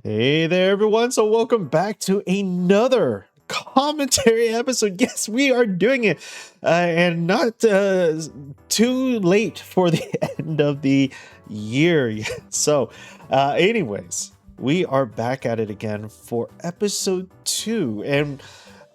Hey there, everyone. So, welcome back to another commentary episode. Yes, we are doing it, and not too late for the end of the year. So, anyways, we are back at it again for episode 2, and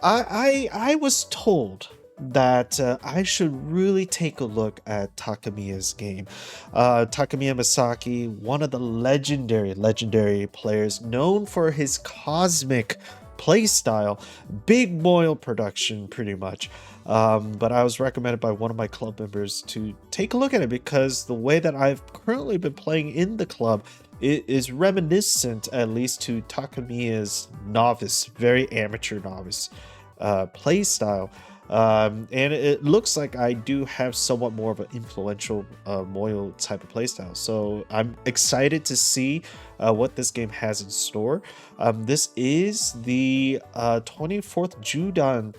I was told that I should really take a look at Takemiya's game. Takemiya Misaki, one of the legendary players known for his cosmic playstyle, big boil production, pretty much. But I was recommended by one of my club members to take a look at it because the way that I've currently been playing in the club, it is reminiscent, at least, to Takemiya's novice, very amateur novice play style. And it looks like I do have somewhat more of an influential Moyo type of playstyle. So I'm excited to see what this game has in store. This is the 24th Judan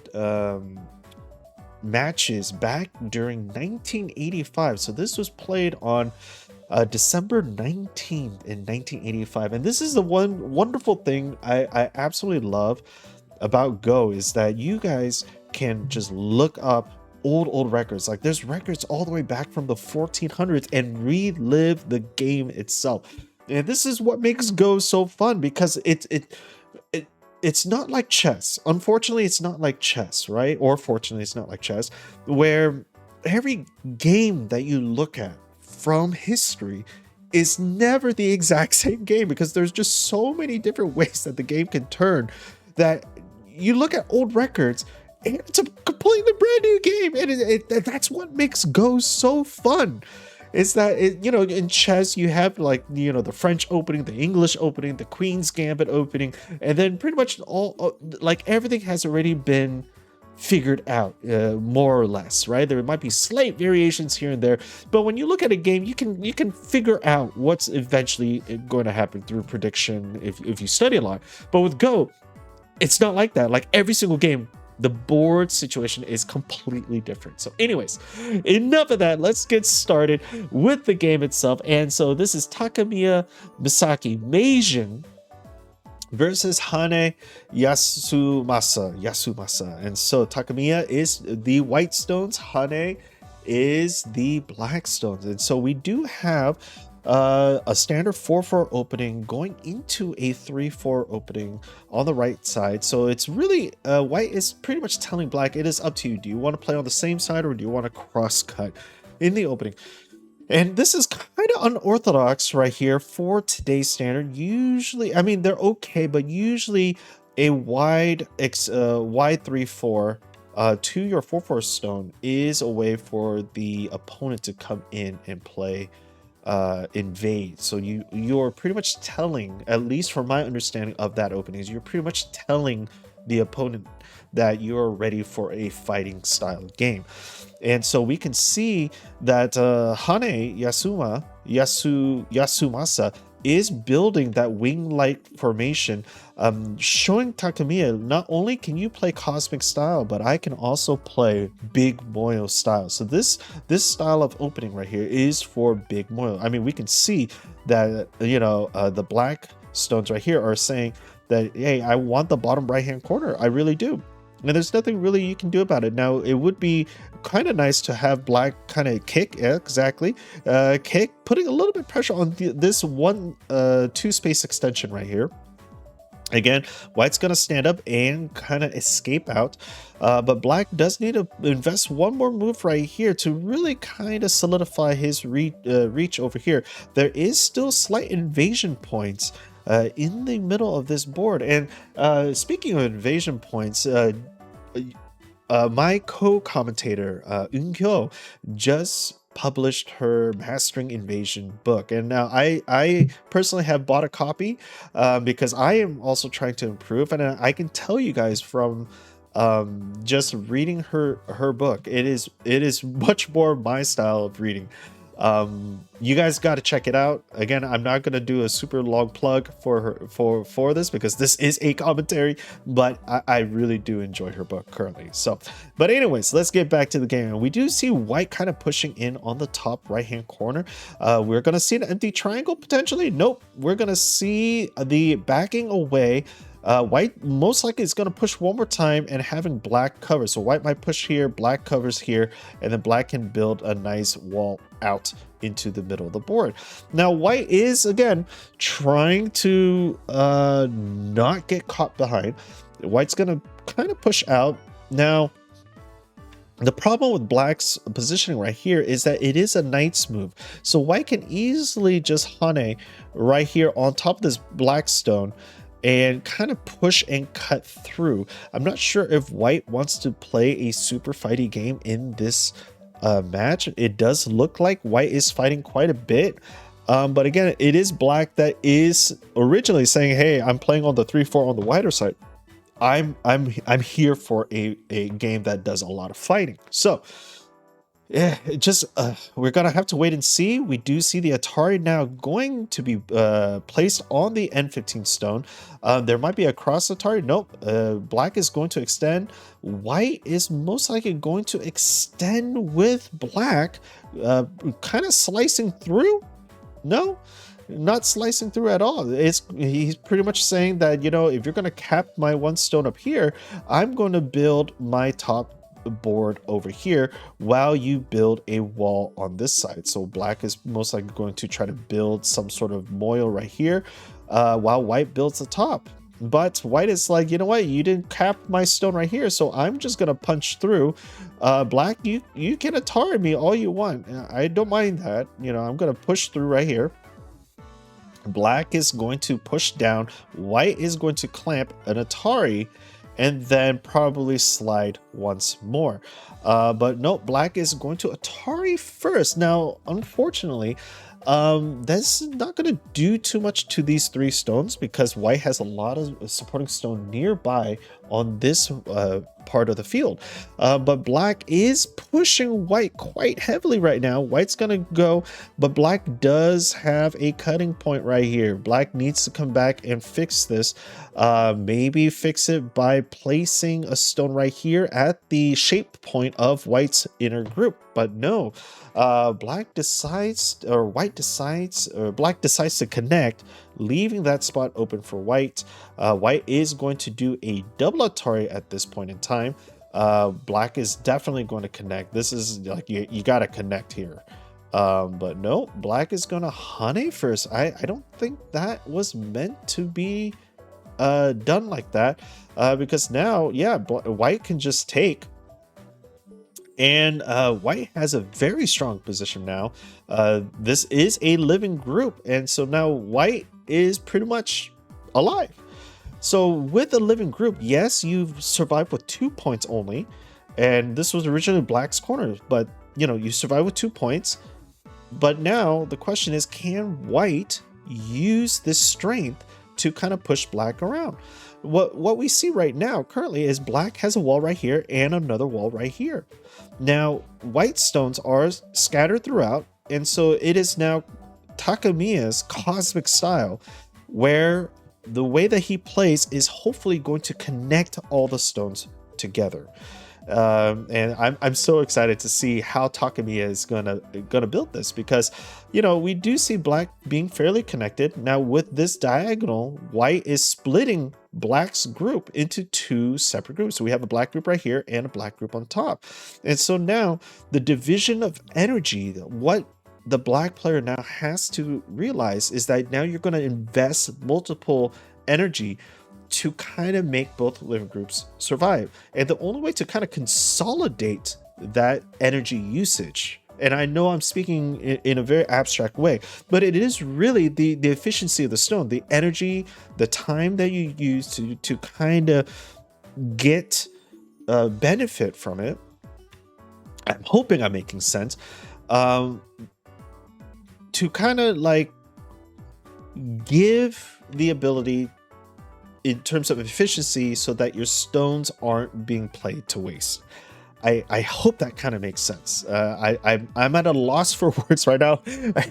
matches back during 1985. So this was played on December 19th in 1985. And this is the one wonderful thing I absolutely love about Go is that you guys can just look up old records. Like there's records all the way back from the 1400s and relive the game itself. And this is what makes Go so fun because it's not like chess. Unfortunately, it's not like chess, right? Or fortunately, it's not like chess, where every game that you look at from history is never the exact same game because there's just so many different ways that the game can turn that you look at old records and it's a completely brand new game, and that's what makes Go so fun. Is that in chess you have the French opening, the English opening, the Queen's Gambit opening, and then pretty much all like everything has already been figured out, more or less, right? There might be slight variations here and there, but when you look at a game, you can figure out what's eventually going to happen through prediction if you study a lot. But with Go, it's not like that. Like every single game, the board situation is completely different. So anyways, enough of that. Let's get started with the game itself. And so this is Takemiya Misaki Meijin versus Hane Yasumasa. And so Takemiya is the white stones, Hane is the black stones. And so we do have a standard 4-4 opening going into a 3-4 opening on the right side. So it's really white is pretty much telling black it is up to you. Do you want to play on the same side or do you want to cross cut in the opening? And this is kind of unorthodox right here for today's standard. Usually, I mean, they're okay, but usually a wide 3-4 to your 4-4 stone is a way for the opponent to come in and play invade. So you're pretty much telling, at least from my understanding of that opening, is you're pretty much telling the opponent that you're ready for a fighting style game. And so we can see that Hane Yasumasa is building that wing-like formation, showing Takemiya not only can you play cosmic style, but I can also play big Moyo style. So this style of opening right here is for big Moyo. I mean, we can see that the black stones right here are saying that, hey, I want the bottom right hand corner. I really do. And there's nothing really you can do about it. Now, it would be kind of nice to have black kind of kick, exactly, kick, putting a little bit of pressure on this 1-2 space extension right here. Again, white's going to stand up and kind of escape out, but black does need to invest one more move right here to really kind of solidify his reach over here. There is still slight invasion points in the middle of this board. And speaking of invasion points, my co-commentator Eun-kyo just published her Mastering Invasion book, and now I personally have bought a copy because I am also trying to improve, and I can tell you guys from just reading her book, it is much more my style of reading. You guys got to check it out. Again, I'm not going to do a super long plug for her for this because this is a commentary, but I really do enjoy her book currently. So, but anyways, let's get back to the game. And we do see white kind of pushing in on the top right hand corner. We're going to see an empty triangle potentially. Nope, we're going to see the backing away. White most likely is going to push one more time and having black cover. So white might push here, black covers here, and then black can build a nice wall out into the middle of the board. Now white is again trying to not get caught behind. White's going to kind of push out. Now the problem with black's positioning right here is that it is a knight's move. So white can easily just hane right here on top of this black stone and kind of push and cut through. I'm not sure if white wants to play a super fighty game in this match. It does look like white is fighting quite a bit. But again, it is black that is originally saying, hey, I'm playing on the 3-4 on the wider side. I'm here for a game that does a lot of fighting. So yeah, it just we're gonna have to wait and see. We do see the Atari now going to be placed on the N15 stone. There might be a cross Atari. Nope. Black is going to extend. White is most likely going to extend with black, kind of slicing through. No, not slicing through at all. He's pretty much saying that, you know, if you're going to cap my one stone up here, I'm going to build my top board over here while you build a wall on this side. So black is most likely going to try to build some sort of moil right here, while white builds the top. But white is like, you know what, you didn't cap my stone right here, so I'm just gonna punch through. Black, you can Atari me all you want. I don't mind that. You know, I'm gonna push through right here. Black is going to push down. White is going to clamp an Atari and then probably slide once more. But no, black is going to Atari first. Now, unfortunately, that's not going to do too much to these three stones because white has a lot of supporting stone nearby on this part of the field. But black is pushing white quite heavily right now. White's going to go, but black does have a cutting point right here. Black needs to come back and fix this. Maybe fix it by placing a stone right here at the shape point of white's inner group. But no, black decides to connect, leaving that spot open for white. White is going to do a double Atari at this point in time. Black is definitely going to connect. This is like, you got to connect here. But no, black is going to hane first. I don't think that was meant to be done like that, because now, yeah, white can just take. And white has a very strong position now. This is a living group, and so now white is pretty much alive. So with a living group, yes, you've survived with 2 points only, and this was originally black's corner, but you know, you survived with 2 points. But now the question is, can white use this strength to kind of push black around? What we see right now currently is black has a wall right here and another wall right here. Now white stones are scattered throughout, and so it is now Takemiya's cosmic style, where the way that he plays is hopefully going to connect all the stones together. And I'm so excited to see how Takemiya is gonna build this, because you know, we do see black being fairly connected. Now with this diagonal, white is splitting black's group into 2 separate groups. So we have a black group right here and a black group on top. And so now the division of energy, what the black player now has to realize is that now you're going to invest multiple energy to kind of make both living groups survive. And the only way to kind of consolidate that energy usage, and I know I'm speaking in a very abstract way, but it is really the efficiency of the stone, the energy, the time that you use to kind of get benefit from it. I'm hoping I'm making sense. To kind of like give the ability in terms of efficiency so that your stones aren't being played to waste. I hope that kind of makes sense. I'm at a loss for words right now,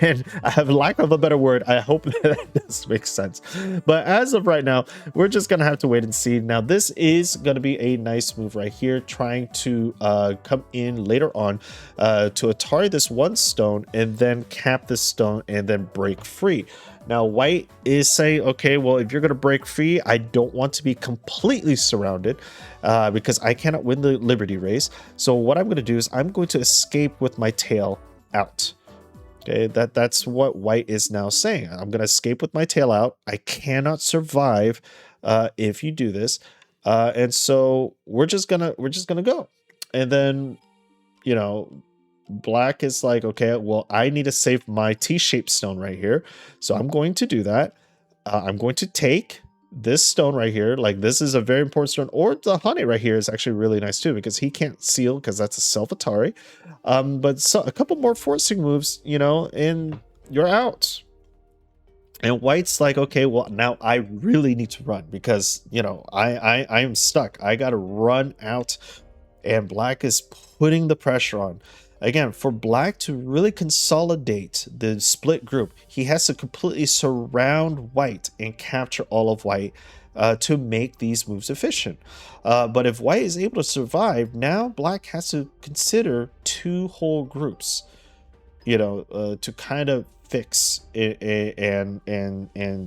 and I have lack of a better word. I hope that does make sense. But as of right now, we're just gonna have to wait and see. Now, this is gonna be a nice move right here, trying to come in later on to Atari this one stone and then cap this stone and then break free. Now, white is saying, okay, well, if you're going to break free, I don't want to be completely surrounded because I cannot win the Liberty race. So what I'm going to do is I'm going to escape with my tail out. Okay, that's what white is now saying. I'm going to escape with my tail out. I cannot survive if you do this. And so we're just gonna go. And then, you know, black is like, okay, well, I need to save my T-shaped stone right here. So I'm going to do that. I'm going to take this stone right here. Like, this is a very important stone. Or the honey right here is actually really nice too, because he can't seal because that's a self Atari. But so a couple more forcing moves, you know, and you're out. And white's like, okay, well, now I really need to run because, you know, I am stuck. I got to run out. And black is putting the pressure on. Again, for black to really consolidate the split group, he has to completely surround white and capture all of white to make these moves efficient. But if white is able to survive, now black has to consider two whole groups, you know, to kind of fix and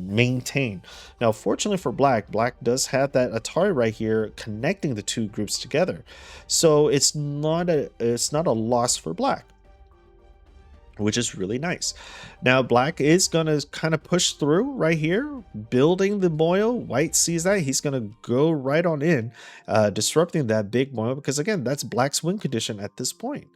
maintain. Now, fortunately for black does have that Atari right here connecting the two groups together, so it's not a loss for black, which is really nice. Now, black is gonna kind of push through right here, building the moil. White sees that, he's gonna go right on in, disrupting that big moil, because again, that's black's win condition at this point.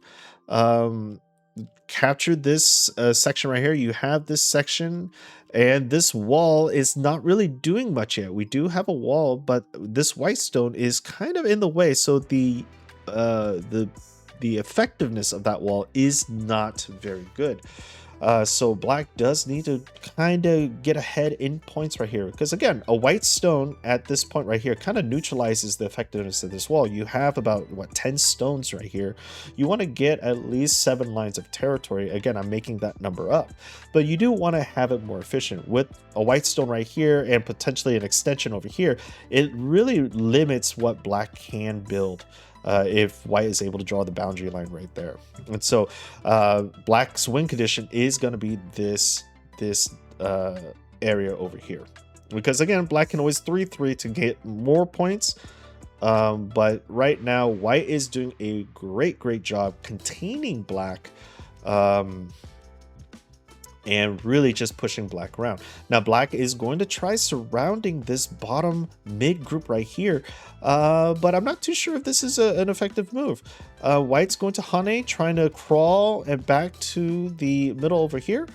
Capture this section right here. You have this section, and this wall is not really doing much yet. We do have a wall, but this white stone is kind of in the way, so the effectiveness of that wall is not very good. So black does need to kind of get ahead in points right here, because again, a white stone at this point right here kind of neutralizes the effectiveness of this wall. You have about, what, 10 stones right here. You want to get at least 7 lines of territory. Again, I'm making that number up, but you do want to have it more efficient. With a white stone right here and potentially an extension over here, it really limits what black can build. If white is able to draw the boundary line right there. And so black's win condition is going to be this area over here, because again, black can always 3-3 to get more points, but right now white is doing a great job containing black, and really just pushing black around. Now, black is going to try surrounding this bottom mid group right here, but I'm not too sure if this is an effective move. White's going to honey, trying to crawl and back to the middle over here,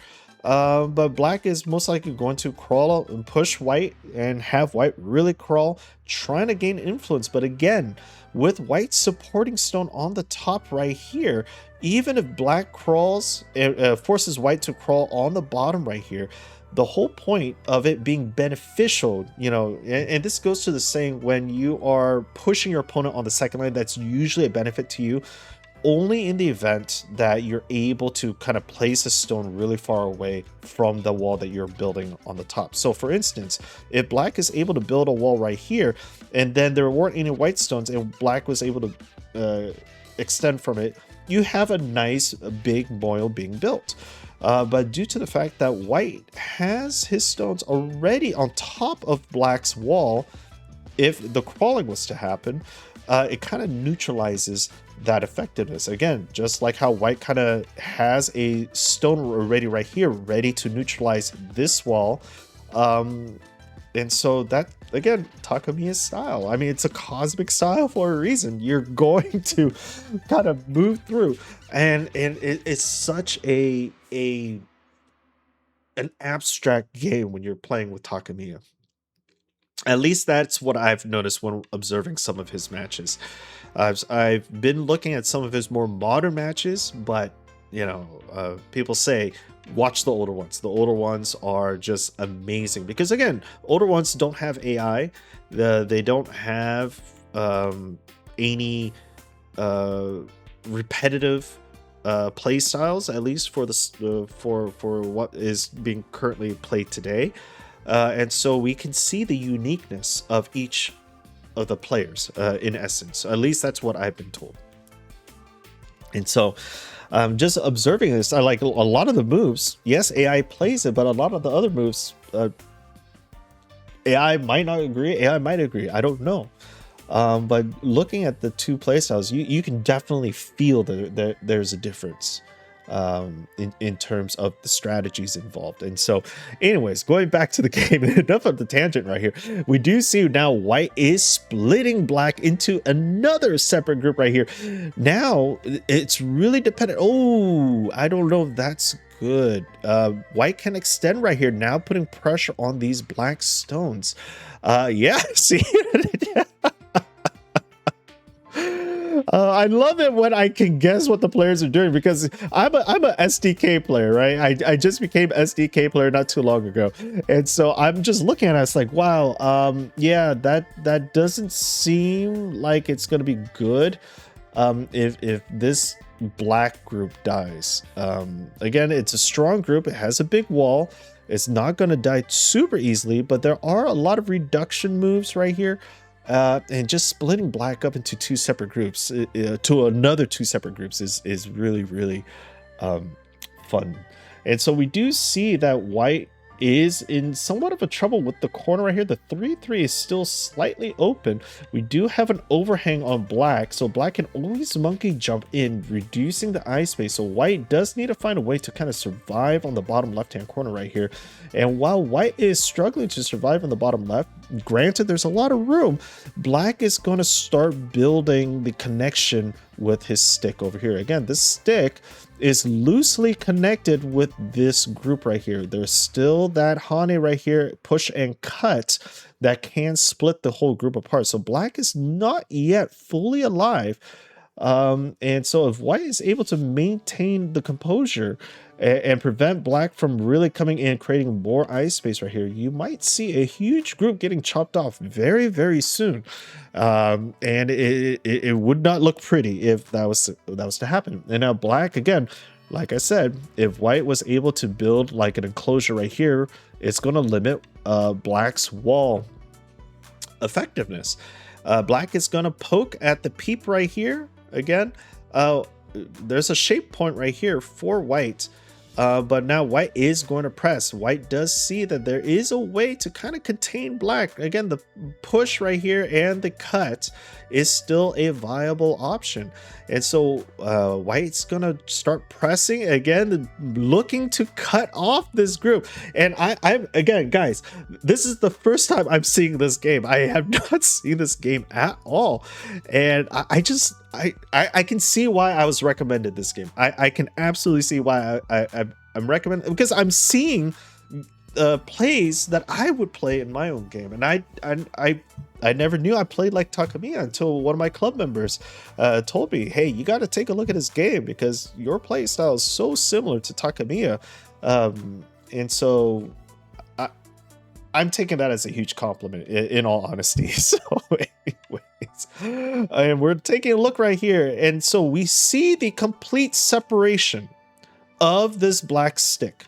but black is most likely going to crawl and push white and have white really crawl, trying to gain influence. But again, with white's supporting stone on the top right here, even if black crawls, forces white to crawl on the bottom right here, the whole point of it being beneficial, you know, and this goes to the saying, when you are pushing your opponent on the second line, that's usually a benefit to you only in the event that you're able to kind of place a stone really far away from the wall that you're building on the top. So for instance, if black is able to build a wall right here, and then there weren't any white stones, and black was able to extend from it, you have a nice big moil being built. But due to the fact that white has his stones already on top of black's wall, if the crawling was to happen, it kind of neutralizes that effectiveness. Again, just like how white kind of has a stone already right here, ready to neutralize this wall. And so that, again, Takemiya's style. I mean, it's a cosmic style for a reason. You're going to kind of move through, and it's such an abstract game when you're playing with Takemiya. At least that's what I've noticed when observing some of his matches. I've been looking at some of his more modern matches, but you know, people say watch the older ones. The older ones are just amazing because, again, older ones don't have AI. They don't have any repetitive play styles, at least for this for what is being currently played today. And so we can see the uniqueness of each of the players in essence. At least that's what I've been told. And so just observing this, I like a lot of the moves. Yes, AI plays it, but a lot of the other moves, AI might not agree. AI might agree. I don't know. But looking at the two playstyles, you can definitely feel that there's a difference in terms of the strategies involved. And so, anyways, going back to the game, enough of the tangent right here. We do see now white is splitting black into another separate group right here. Now it's really dependent. Oh, I don't know if that's good. White can extend right here, now putting pressure on these black stones. Yeah, see. I love it when I can guess what the players are doing, because I'm a SDK player, right? I just became SDK player not too long ago, and so I'm just looking at it. It's like, wow, yeah, that doesn't seem like it's gonna be good. If this black group dies, again, it's a strong group. It has a big wall. It's not gonna die super easily, but there are a lot of reduction moves right here. And just splitting black up into two separate groups to another two separate groups is really, really fun. And so we do see that white is in somewhat of a trouble with the corner right here. The 3-3 is still slightly open. We do have an overhang on black, so black can always monkey jump in, reducing the eye space. So white does need to find a way to kind of survive on the bottom left-hand corner right here. And while white is struggling to survive on the bottom left, granted there's a lot of room, black is going to start building the connection with his stick over here. Again, this stick is loosely connected with this group right here. There's still that Hane right here, push and cut, that can split the whole group apart. So black is not yet fully alive. And so if white is able to maintain the composure and prevent black from really coming in, creating more eye space right here, you might see a huge group getting chopped off very, very soon. And it would not look pretty if that was to happen. And now black, again, like I said, if white was able to build like an enclosure right here, it's going to limit black's wall effectiveness. Black is going to poke at the peep right here. Again, there's a shape point right here for white. But now white is going to press. White does see that there is a way to kind of contain black. Again, the push right here and the cut is still a viable option. And so white's going to start pressing again, looking to cut off this group. And I'm again, guys, this is the first time I'm seeing this game. I have not seen this game at all. And I can see why I was recommended this game. I can absolutely see why I'm recommending, because I'm seeing plays that I would play in my own game, and I never knew I played like Takemiya until one of my club members told me, "Hey, you got to take a look at his game because your play style is so similar to Takemiya," and so I'm taking that as a huge compliment, in all honesty. So, anyways, and we're taking a look right here, and so we see the complete separation of this black stick.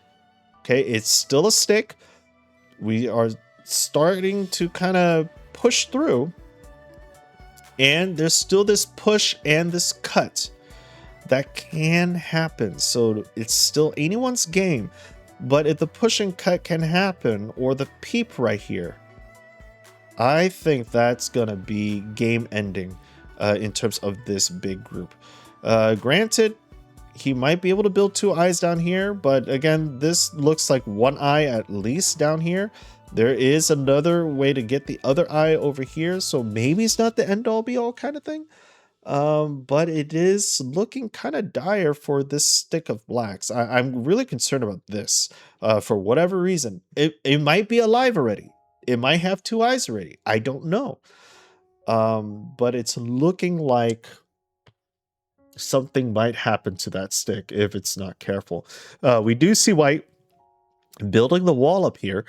Okay, it's still a stick. We are starting to kind of push through, and there's still this push and this cut that can happen. So it's still anyone's game. But if the push and cut can happen, or the peep right here, I think that's gonna be game ending in terms of this big group. Granted, he might be able to build two eyes down here, but again, this looks like one eye at least down here. There is another way to get the other eye over here, so maybe it's not the end all be all kind of thing. But it is looking kind of dire for this stick of blacks. I'm really concerned about this for whatever reason. It might be alive already. It might have two eyes already. I don't know. But it's looking like something might happen to that stick if it's not careful. We do see white building the wall up here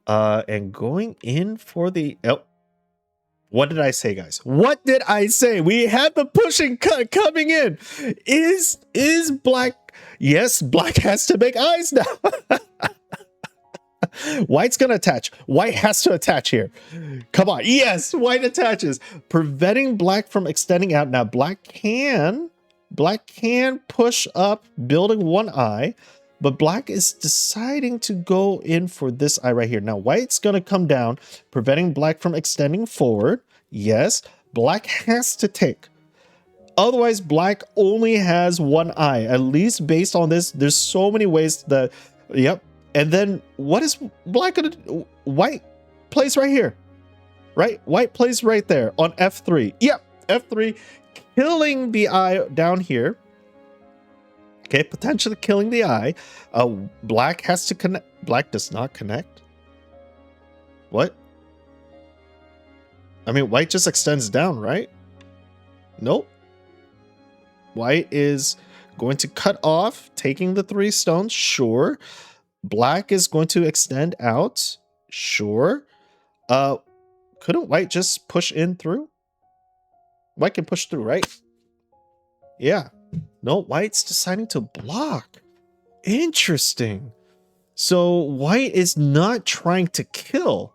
and going in for the... Oh, What did I say, guys? What did I say? We had the pushing cut coming in. Is black? Yes, black has to make eyes now. White's gonna attach. White has to attach here. Come on. Yes, white attaches, preventing black from extending out. Now black can push up, building one eye, but black is deciding to go in for this eye right here. Now white's gonna come down, preventing black from extending forward. Yes, black has to take. Otherwise, black only has one eye, at least based on this. There's so many ways that, yep. And then what is black gonna do? White plays right here, right? White plays right there on F3. Yep, F3, killing the eye down here. Okay, potentially killing the eye. Black has to connect. Black does not connect. What? I mean, white just extends down, right? Nope. White is going to cut off, taking the 3 stones, sure. Black is going to extend out, sure. Couldn't white just push in through? White can push through, right? Yeah. No, white's deciding to block. Interesting. So white is not trying to kill.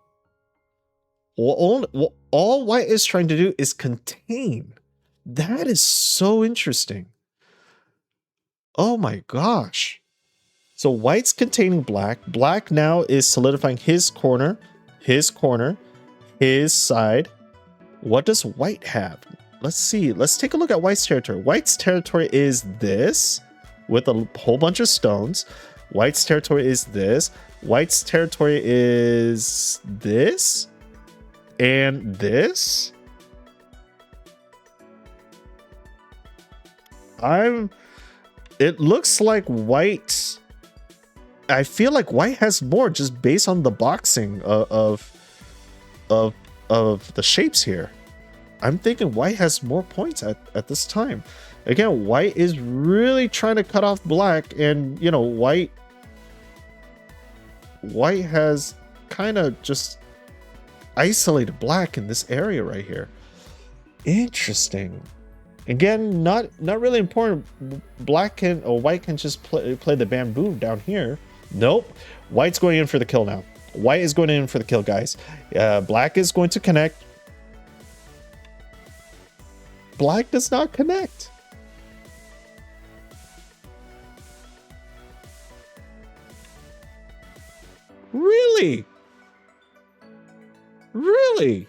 All white is trying to do is contain. That is so interesting. Oh my gosh. So white's containing black. Black now is solidifying his corner, his side. What does white have? Let's see. Let's take a look at white's territory. White's territory is this with a whole bunch of stones. White's territory is this. White's territory is this and this. It looks like white. I feel like white has more just based on the boxing of the shapes here. I'm thinking white has more points at this time. Again, white is really trying to cut off black, and you know, white has kind of just isolated black in this area right here. Interesting. Again, not really important. Black can or white can just play the bamboo down here. Nope. White's going in for the kill now. White is going in for the kill, guys. Black is going to connect. Black does not connect. Really? Really?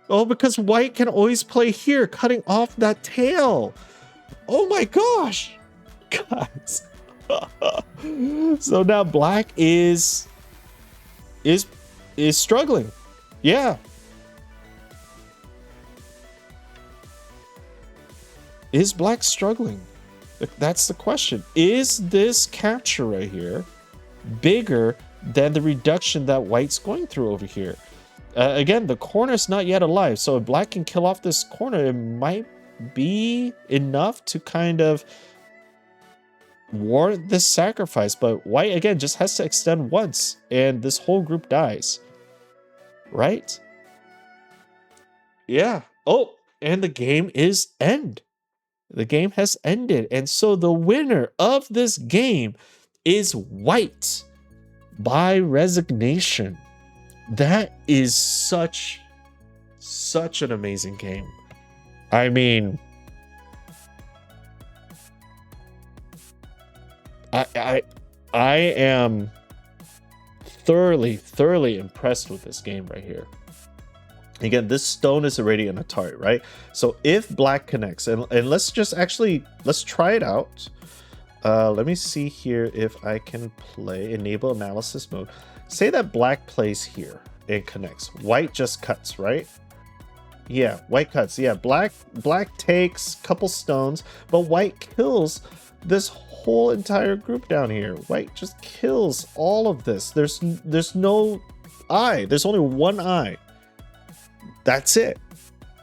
Oh, because white can always play here, cutting off that tail. Oh my gosh. Guys. So now black is struggling. Yeah. Is black struggling? That's the question. Is this capture right here bigger than the reduction that white's going through over here? Again, the corner is not yet alive, so if black can kill off this corner, it might be enough to kind of warrant this sacrifice. But white, again, just has to extend once, and this whole group dies. Right? Yeah. Oh, and the game is end. The game has ended, and so the winner of this game is white by resignation. That is such an amazing game. I mean, I am thoroughly impressed with this game right here. Again, this stone is already in a target, right? So if black connects, and let's try it out. Let me see here if I can play enable analysis mode. Say that black plays here and connects. White just cuts, right? Yeah, white cuts. Yeah, black takes a couple stones, but white kills this whole entire group down here. White just kills all of this. There's no eye. There's only one eye. That's it.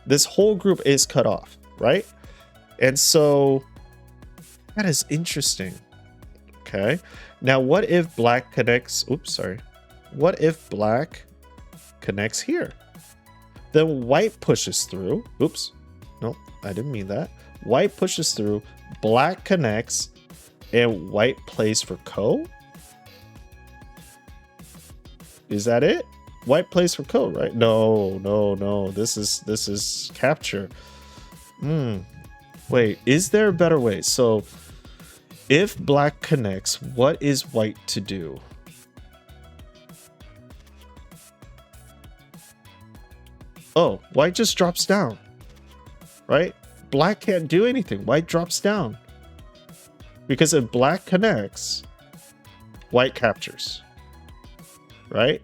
This whole group is cut off, right? And so that is interesting. Okay. Now, what if black connects? Oops, sorry. What if black connects here? Then white pushes through. Oops. No, I didn't mean that. White pushes through, black connects, and white plays for ko? Is that it? White plays for ko, right? No, no, no. This is capture. Wait, is there a better way? So if black connects, what is white to do? Oh, white just drops down, right? Black can't do anything. White drops down. Because if black connects, white captures, right?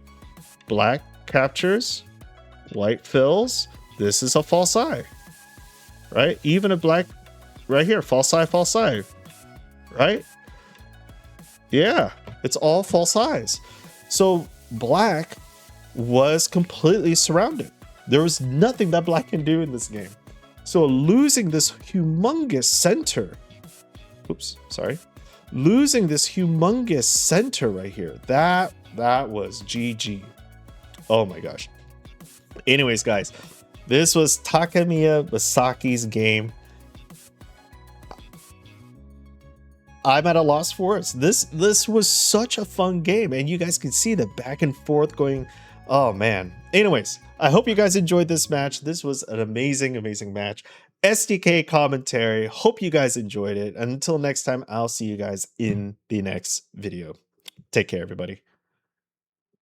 Black captures, white fills. This is a false eye, right? Even a black, right here, false eye, right? Yeah, it's all false eyes. So black was completely surrounded. There was nothing that black can do in this game. So losing this humongous center, oops, sorry, losing this humongous center right here, that was GG. Oh my gosh. Anyways, guys, this was Takemiya Masaki's game. I'm at a loss for words. This was such a fun game, and you guys can see the back and forth going. Oh man. Anyways, I hope you guys enjoyed this match. This was an amazing, amazing match. SDK commentary. Hope you guys enjoyed it. Until next time, I'll see you guys in the next video. Take care, everybody.